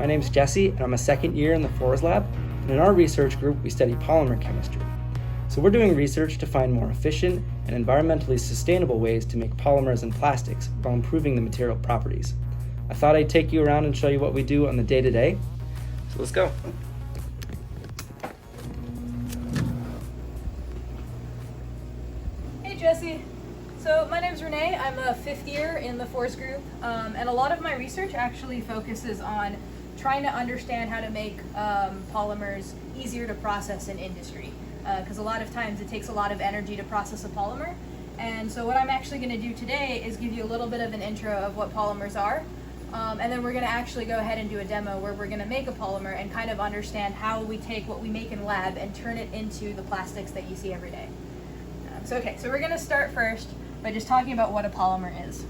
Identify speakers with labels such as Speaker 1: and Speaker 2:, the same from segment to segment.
Speaker 1: My name's Jesse, and I'm a second year in the Floors Lab, and in our research group, we study polymer chemistry. So we're doing research to find more efficient and environmentally sustainable ways to make polymers and plastics while improving the material properties. I thought I'd take you around and show you what we do on the day-to-day. So let's go.
Speaker 2: Hey Jesse. So my name's Renee. I'm a fifth year in the Floors group, and a lot of my research actually focuses on trying to understand how to make polymers easier to process in industry. Because a lot of times it takes a lot of energy to process a polymer. And so what I'm actually going to do today is give you a little bit of an intro of what polymers are. And then we're going to actually go ahead and do a demo where we're going to make a polymer and kind of understand how we take what we make in lab and turn it into the plastics that you see every day. So we're going to start first by just talking about what a polymer is.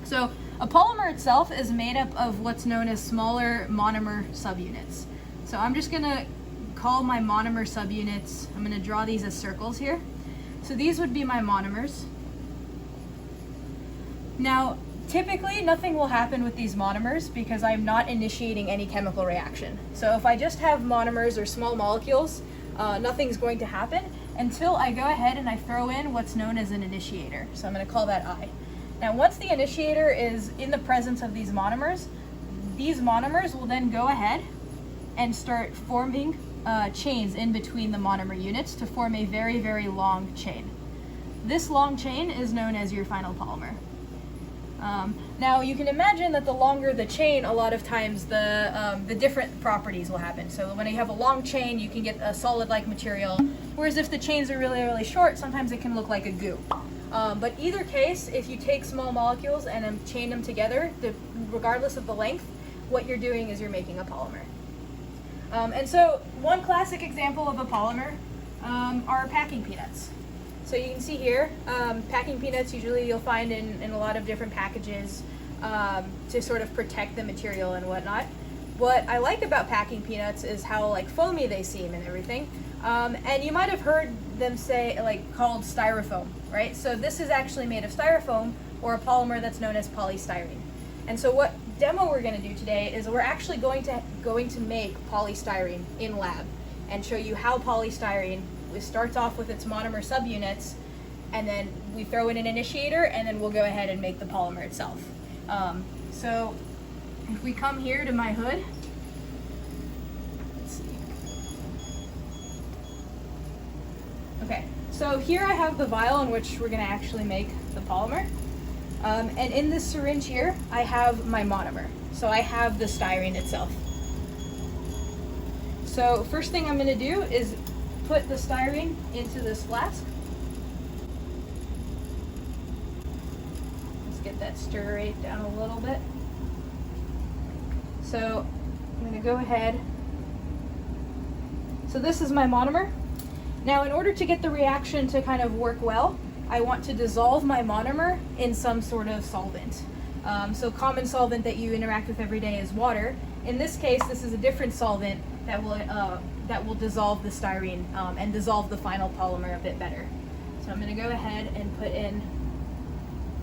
Speaker 2: So a polymer itself is made up of what's known as smaller monomer subunits. So I'm just going to call my monomer subunits, I'm going to draw these as circles here. So these would be my monomers. Now, typically nothing will happen with these monomers because I'm not initiating any chemical reaction. So if I just have monomers or small molecules, nothing's going to happen until I go ahead and I throw in what's known as an initiator. So I'm going to call that I. Now once the initiator is in the presence of these monomers will then go ahead and start forming chains in between the monomer units to form a very, very long chain. This long chain is known as your final polymer. Now you can imagine that the longer the chain, a lot of times the different properties will happen. So when you have a long chain, you can get a solid-like material, whereas if the chains are really, really short, sometimes it can look like a goo. But either case, if you take small molecules and chain them together, regardless of the length, what you're doing is you're making a polymer. And so one classic example of a polymer are packing peanuts. So you can see here, packing peanuts usually you'll find in a lot of different packages to sort of protect the material and whatnot. What I like about packing peanuts is how like foamy they seem and everything. And you might have heard them say called styrofoam, right? So this is actually made of styrofoam or a polymer that's known as polystyrene. And so what demo we're going to do today is we're actually going to make polystyrene in lab and show you how polystyrene starts off with its monomer subunits, and then we throw in an initiator, and then we'll go ahead and make the polymer itself. So if we come here to my hood, let's see. Okay, so here I have the vial in which we're going to actually make the polymer. And in this syringe here, I have my monomer. So I have the styrene itself. So first thing I'm going to do is put the styrene into this flask. Let's get that stir rate down a little bit. So I'm going to go ahead. So this is my monomer. Now in order to get the reaction to kind of work well, I want to dissolve my monomer in some sort of solvent. So common solvent that you interact with every day is water. In this case, this is a different solvent that will dissolve the styrene and dissolve the final polymer a bit better. So I'm going to go ahead and put in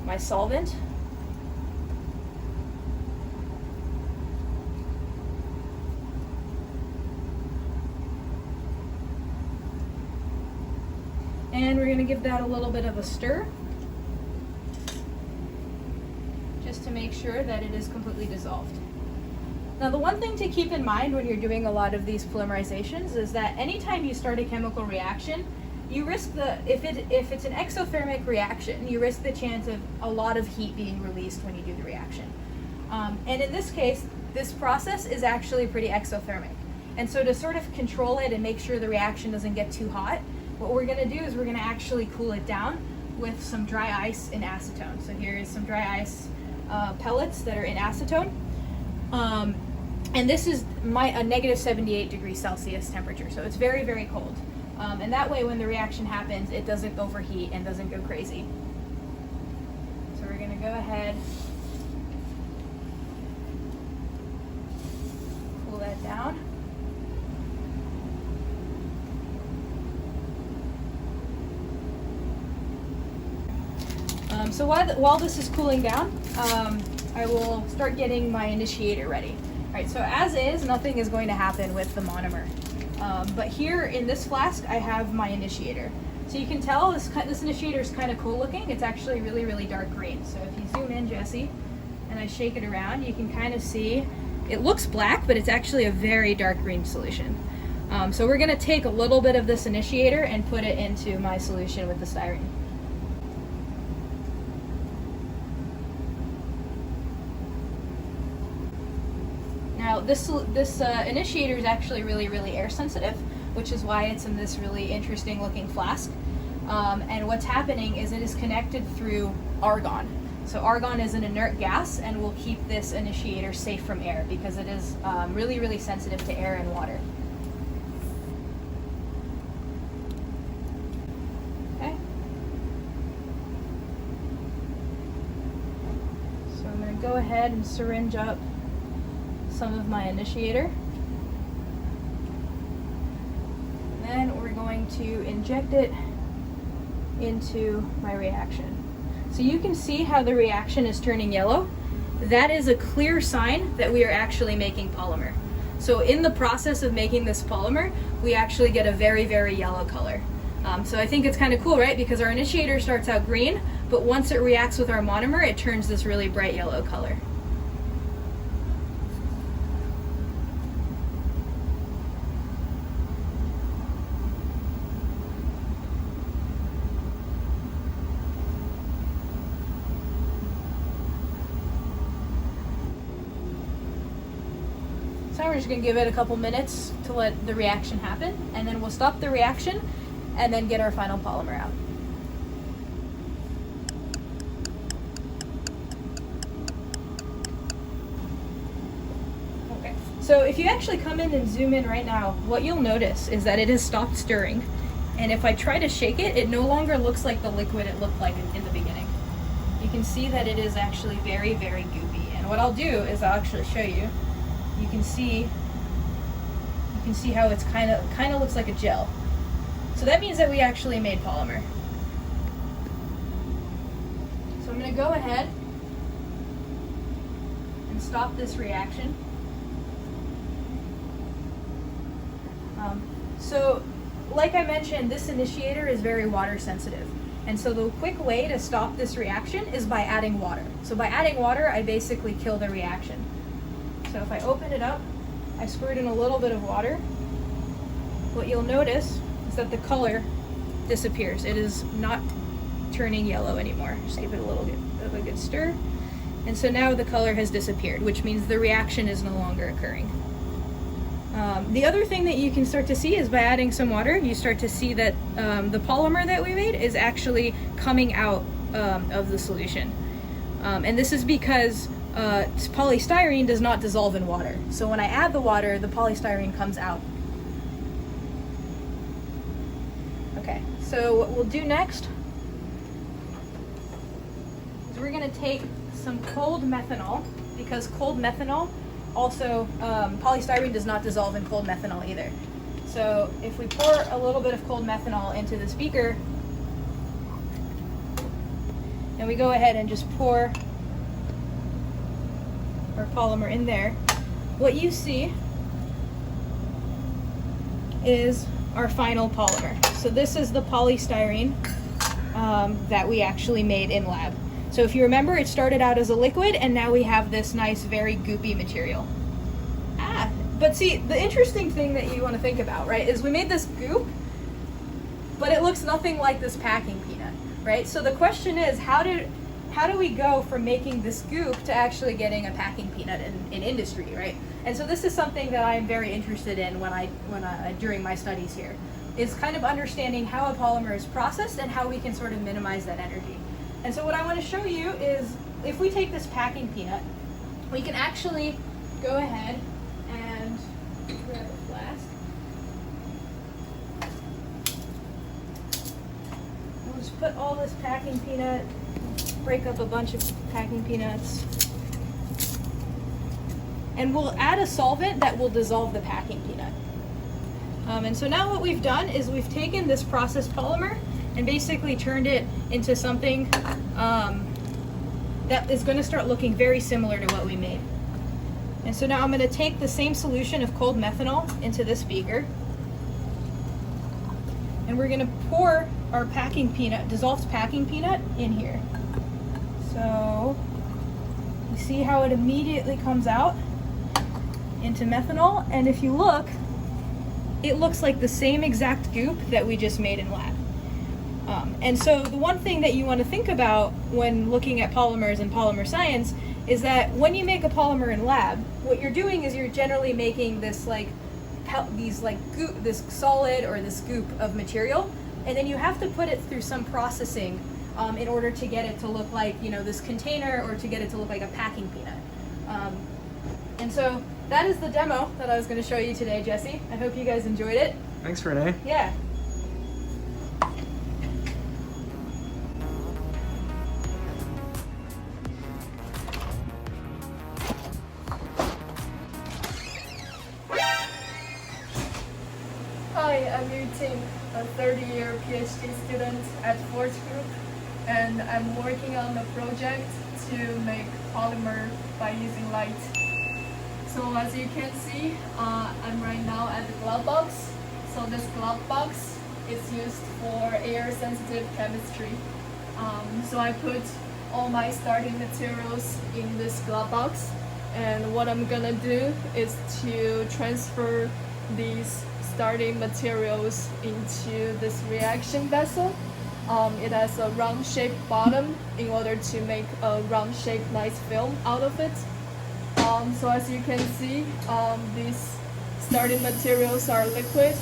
Speaker 2: my solvent. And we're going to give that a little bit of a stir, just to make sure that it is completely dissolved. Now the one thing to keep in mind when you're doing a lot of these polymerizations is that anytime you start a chemical reaction, you risk if it's an exothermic reaction, you risk the chance of a lot of heat being released when you do the reaction. And in this case, this process is actually pretty exothermic. And so to sort of control it and make sure the reaction doesn't get too hot, what we're going to do is we're going to actually cool it down with some dry ice and acetone. So here is some dry ice pellets that are in acetone. And this is a negative 78 degrees Celsius temperature, so it's very, very cold. And that way when the reaction happens, it doesn't overheat and doesn't go crazy. So we're going to go ahead, cool that down. So while this is cooling down, I will start getting my initiator ready. Right, so as is, nothing is going to happen with the monomer. But here in this flask, I have my initiator. So you can tell this initiator is kind of cool looking. It's actually really, really dark green. So if you zoom in, Jesse, and I shake it around, you can kind of see it looks black, but it's actually a very dark green solution. So we're going to take a little bit of this initiator and put it into my solution with the styrene. Now this initiator is actually really, really air sensitive, which is why it's in this really interesting looking flask. And what's happening is it is connected through argon. So argon is an inert gas and will keep this initiator safe from air because it is really, really sensitive to air and water. Okay. So I'm going to go ahead and syringe up some of my initiator. And then we're going to inject it into my reaction. So you can see how the reaction is turning yellow. That is a clear sign that we are actually making polymer. So in the process of making this polymer, we actually get a very, very yellow color. So I think it's kind of cool, right? Because our initiator starts out green, but once it reacts with our monomer, it turns this really bright yellow color. So we're just going to give it a couple minutes to let the reaction happen, and then we'll stop the reaction and then get our final polymer out. Okay, so if you actually come in and zoom in right now, what you'll notice is that it has stopped stirring, and if I try to shake it, it no longer looks like the liquid it looked like in the beginning. You can see that it is actually very, very goopy, and what I'll do is I'll actually show you. You can see how it's kind of looks like a gel. So that means that we actually made polymer. So I'm going to go ahead and stop this reaction. So like I mentioned, this initiator is very water sensitive. And so the quick way to stop this reaction is by adding water. So by adding water, I basically kill the reaction. So if I open it up, I squirt in a little bit of water. What you'll notice is that the color disappears. It is not turning yellow anymore. Just give it a little bit of a good stir. And so now the color has disappeared, which means the reaction is no longer occurring. The other thing that you can start to see is by adding some water, you start to see that the polymer that we made is actually coming out of the solution. And this is because polystyrene does not dissolve in water. So when I add the water, the polystyrene comes out. Okay, so what we'll do next is we're going to take some cold methanol, because cold methanol also, polystyrene does not dissolve in cold methanol either. So if we pour a little bit of cold methanol into this beaker, and we go ahead and just pour our polymer in there, what you see is our final polymer. So this is the polystyrene that we actually made in lab. So if you remember, it started out as a liquid, and now we have this nice, very goopy material. But see, the interesting thing that you want to think about, right, is we made this goop, but it looks nothing like this packing peanut, right? So the question is, how do we go from making this goop to actually getting a packing peanut in industry, right? And so this is something that I'm very interested in during my studies here, is kind of understanding how a polymer is processed and how we can sort of minimize that energy. And so what I want to show you is, if we take this packing peanut, we can actually go ahead and grab a flask. We'll just put all this packing peanut, break up a bunch of packing peanuts, and we'll add a solvent that will dissolve the packing peanut. And so now what we've done is we've taken this processed polymer and basically turned it into something that is going to start looking very similar to what we made. And so now I'm going to take the same solution of cold methanol into this beaker. And we're going to pour our packing peanut, dissolved packing peanut, in here. So you see how it immediately comes out into methanol, and if you look, it looks like the same exact goop that we just made in lab. And so the one thing that you want to think about when looking at polymers and polymer science is that when you make a polymer in lab, what you're doing is you're generally making this this solid or this goop of material, and then you have to put it through some processing in order to get it to look like, you know, this container, or to get it to look like a packing peanut. And so that is the demo that I was going to show you today, Jesse. I hope you guys enjoyed it.
Speaker 1: Thanks, Renee.
Speaker 2: Yeah.
Speaker 3: Hi, I'm Yuting, a third-year PhD student at Forge Group, and I'm working on a project to make polymer by using light. So as you can see, I'm right now at the glove box. So this glove box is used for air-sensitive chemistry. So I put all my starting materials in this glove box, and what I'm gonna do is to transfer these starting materials into this reaction vessel. It has a round-shaped bottom in order to make a round-shaped nice film out of it. So as you can see, these starting materials are liquid,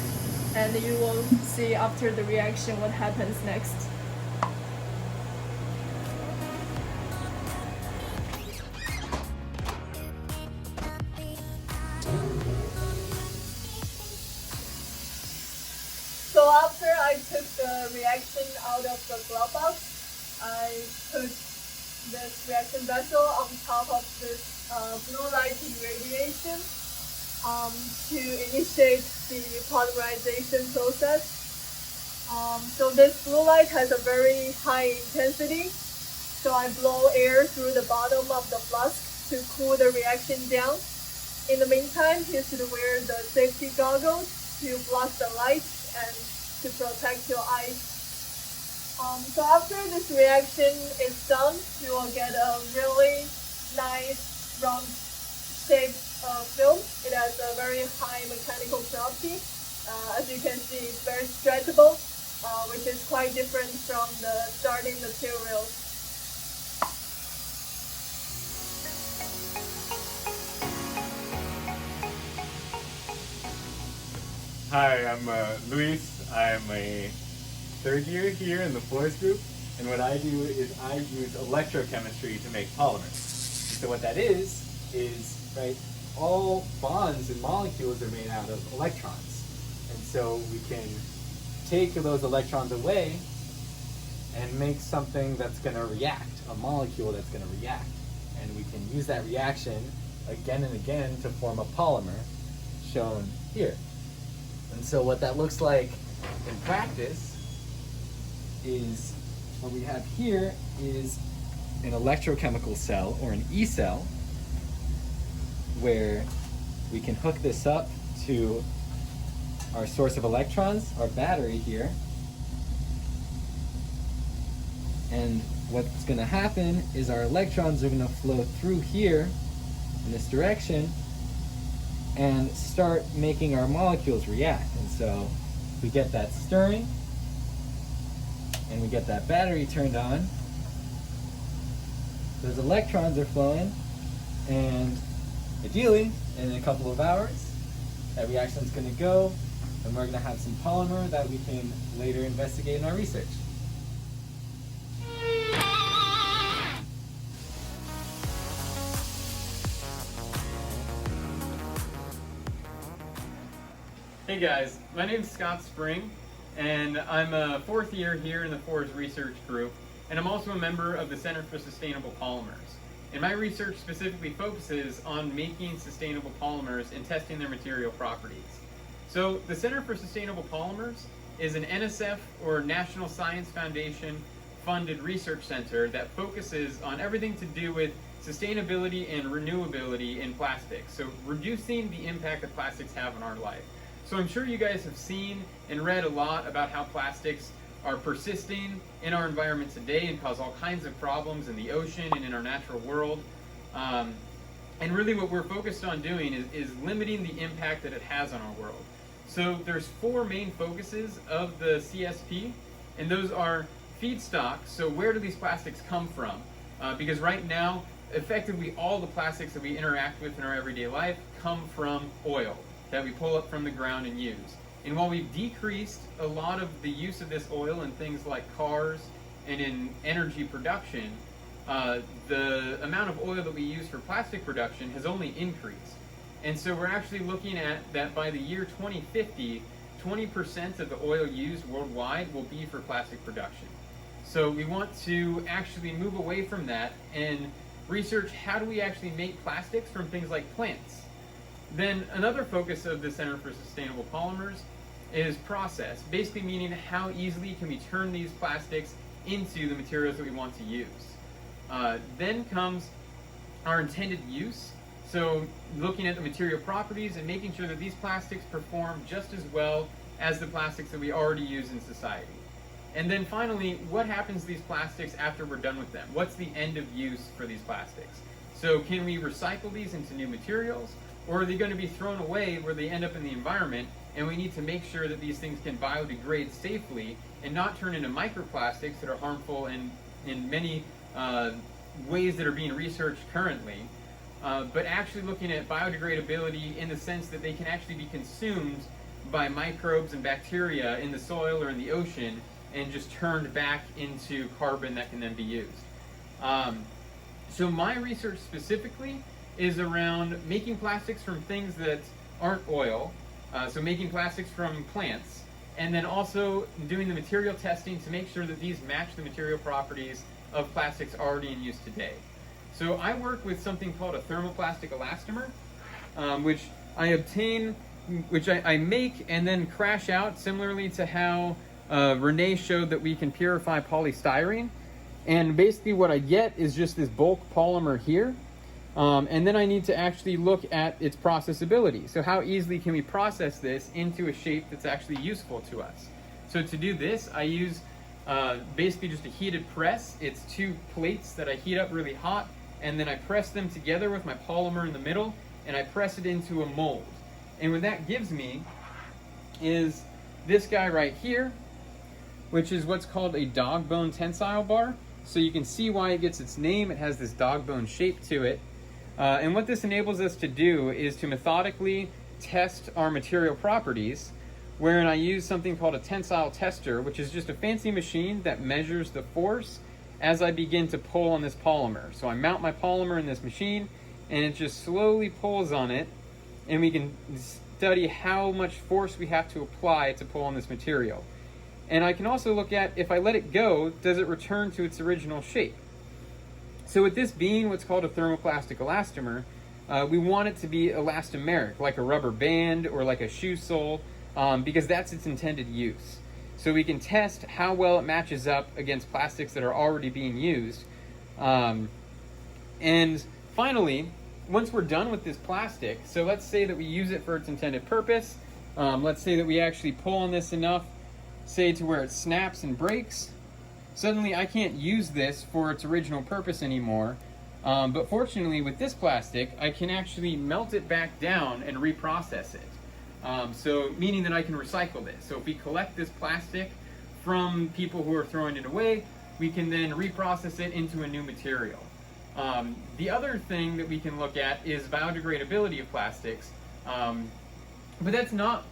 Speaker 3: and you will see after the reaction what happens next. So after I took the reaction out of the glove box, I put this reaction vessel on top of this blue light irradiation to initiate the polymerization process. So this blue light has a very high intensity, so I blow air through the bottom of the flask to cool the reaction down. In the meantime, you should wear the safety goggles to block the light and to protect your eyes. So after this reaction is done, you will get a really nice round shaped film. It has a very high mechanical property. As you can see, it's very stretchable, which is quite different from the starting materials.
Speaker 4: Hi, I'm Luis. I'm a third year here in the Floors group, and what I do is I use electrochemistry to make polymers. So what that is right, all bonds and molecules are made out of electrons, and so we can take those electrons away and make something that's going to react, a molecule that's going to react, and we can use that reaction again and again to form a polymer shown here. And so what that looks like in practice is what we have here is an electrochemical cell, or an E-cell, where we can hook this up to our source of electrons, our battery here. And what's going to happen is our electrons are going to flow through here in this direction and start making our molecules react. And so we get that stirring, and we get that battery turned on. Those electrons are flowing, and ideally, in a couple of hours, that reaction's going to go, and we're going to have some polymer that we can later investigate in our research.
Speaker 5: Hey guys, my name's Scott Spring, and I'm a fourth year here in the Forge Research Group, and I'm also a member of the Center for Sustainable Polymers. And my research specifically focuses on making sustainable polymers and testing their material properties. So the Center for Sustainable Polymers is an NSF, or National Science Foundation, funded research center that focuses on everything to do with sustainability and renewability in plastics. So reducing the impact that plastics have on our life. So I'm sure you guys have seen and read a lot about how plastics are persisting in our environment today and cause all kinds of problems in the ocean and in our natural world. And really what we're focused on doing is limiting the impact that it has on our world. So there's 4 main focuses of the CSP, and those are feedstock. So where do these plastics come from? Because right now, effectively all the plastics that we interact with in our everyday life come from oil that we pull up from the ground and use. And while we've decreased a lot of the use of this oil in things like cars and in energy production, the amount of oil that we use for plastic production has only increased. And so we're actually looking at that by the year 2050, 20% of the oil used worldwide will be for plastic production. So we want to actually move away from that and research how do we actually make plastics from things like plants. Then another focus of the Center for Sustainable Polymers is process, basically meaning how easily can we turn these plastics into the materials that we want to use. Then comes our intended use. So looking at the material properties and making sure that these plastics perform just as well as the plastics that we already use in society. And then finally, what happens to these plastics after we're done with them? What's the end of use for these plastics? So can we recycle these into new materials, or are they going to be thrown away where they end up in the environment, and we need to make sure that these things can biodegrade safely and not turn into microplastics that are harmful in many ways that are being researched currently, but actually looking at biodegradability in the sense that they can actually be consumed by microbes and bacteria in the soil or in the ocean and just turned back into carbon that can then be used. So my research specifically is around making plastics from things that aren't oil, so making plastics from plants, and then also doing the material testing to make sure that these match the material properties of plastics already in use today. So I work with something called a thermoplastic elastomer, which I obtain, which I make and then crash out, similarly to how Renee showed that we can purify polystyrene. And basically what I get is just this bulk polymer here. And then I need to actually look at its processability. So how easily can we process this into a shape that's actually useful to us? So to do this, I use basically just a heated press. It's 2 plates that I heat up really hot, and then I press them together with my polymer in the middle, and I press it into a mold. And what that gives me is this guy right here, which is what's called a dog bone tensile bar. So you can see why it gets its name. It has this dog bone shape to it. And what this enables us to do is to methodically test our material properties, wherein I use something called a tensile tester, which is just a fancy machine that measures the force as I begin to pull on this polymer. So I mount my polymer in this machine, and it just slowly pulls on it, and we can study how much force we have to apply to pull on this material. And I can also look at, if I let it go, does it return to its original shape? So with this being what's called a thermoplastic elastomer, we want it to be elastomeric, like a rubber band or like a shoe sole, because that's its intended use. So we can test how well it matches up against plastics that are already being used. And finally, once we're done with this plastic, so let's say that we use it for its intended purpose. Let's say that we actually pull on this enough, say to where it snaps and breaks. Suddenly I can't use this for its original purpose anymore. But fortunately with this plastic, I can actually melt it back down and reprocess it. So meaning that I can recycle this. So if we collect this plastic from people who are throwing it away, we can then reprocess it into a new material. The other thing that we can look at is biodegradability of plastics. But that's not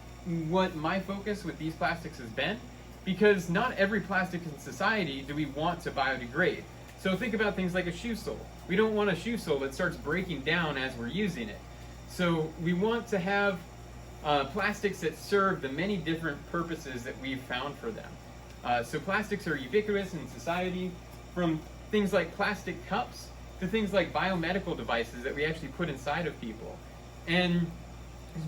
Speaker 5: what my focus with these plastics has been, because not every plastic in society do we want to biodegrade. So think about things like a shoe sole. We don't want a shoe sole that starts breaking down as we're using it. So we want to have plastics that serve the many different purposes that we've found for them. So plastics are ubiquitous in society, from things like plastic cups to things like biomedical devices that we actually put inside of people. And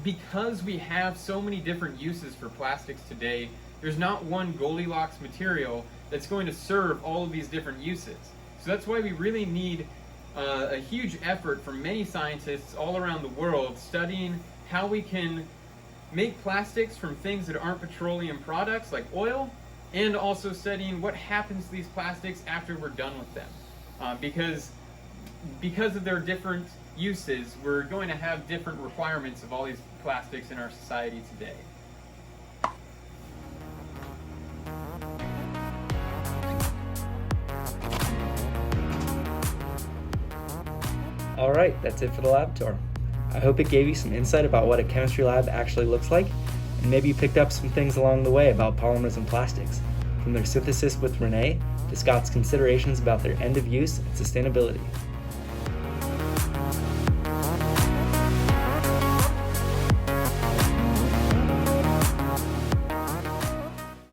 Speaker 5: because we have so many different uses for plastics today there's not one Goldilocks material that's going to serve all of these different uses. So that's why we really need a huge effort from many scientists all around the world studying how we can make plastics from things that aren't petroleum products like oil, and also studying what happens to these plastics after we're done with them. Because of their different uses, we're going to have different requirements of all these plastics in our society today.
Speaker 1: All right, that's it for the lab tour. I hope it gave you some insight about what a chemistry lab actually looks like, and maybe you picked up some things along the way about polymers and plastics, from their synthesis with Renee to Scott's considerations about their end of use and sustainability.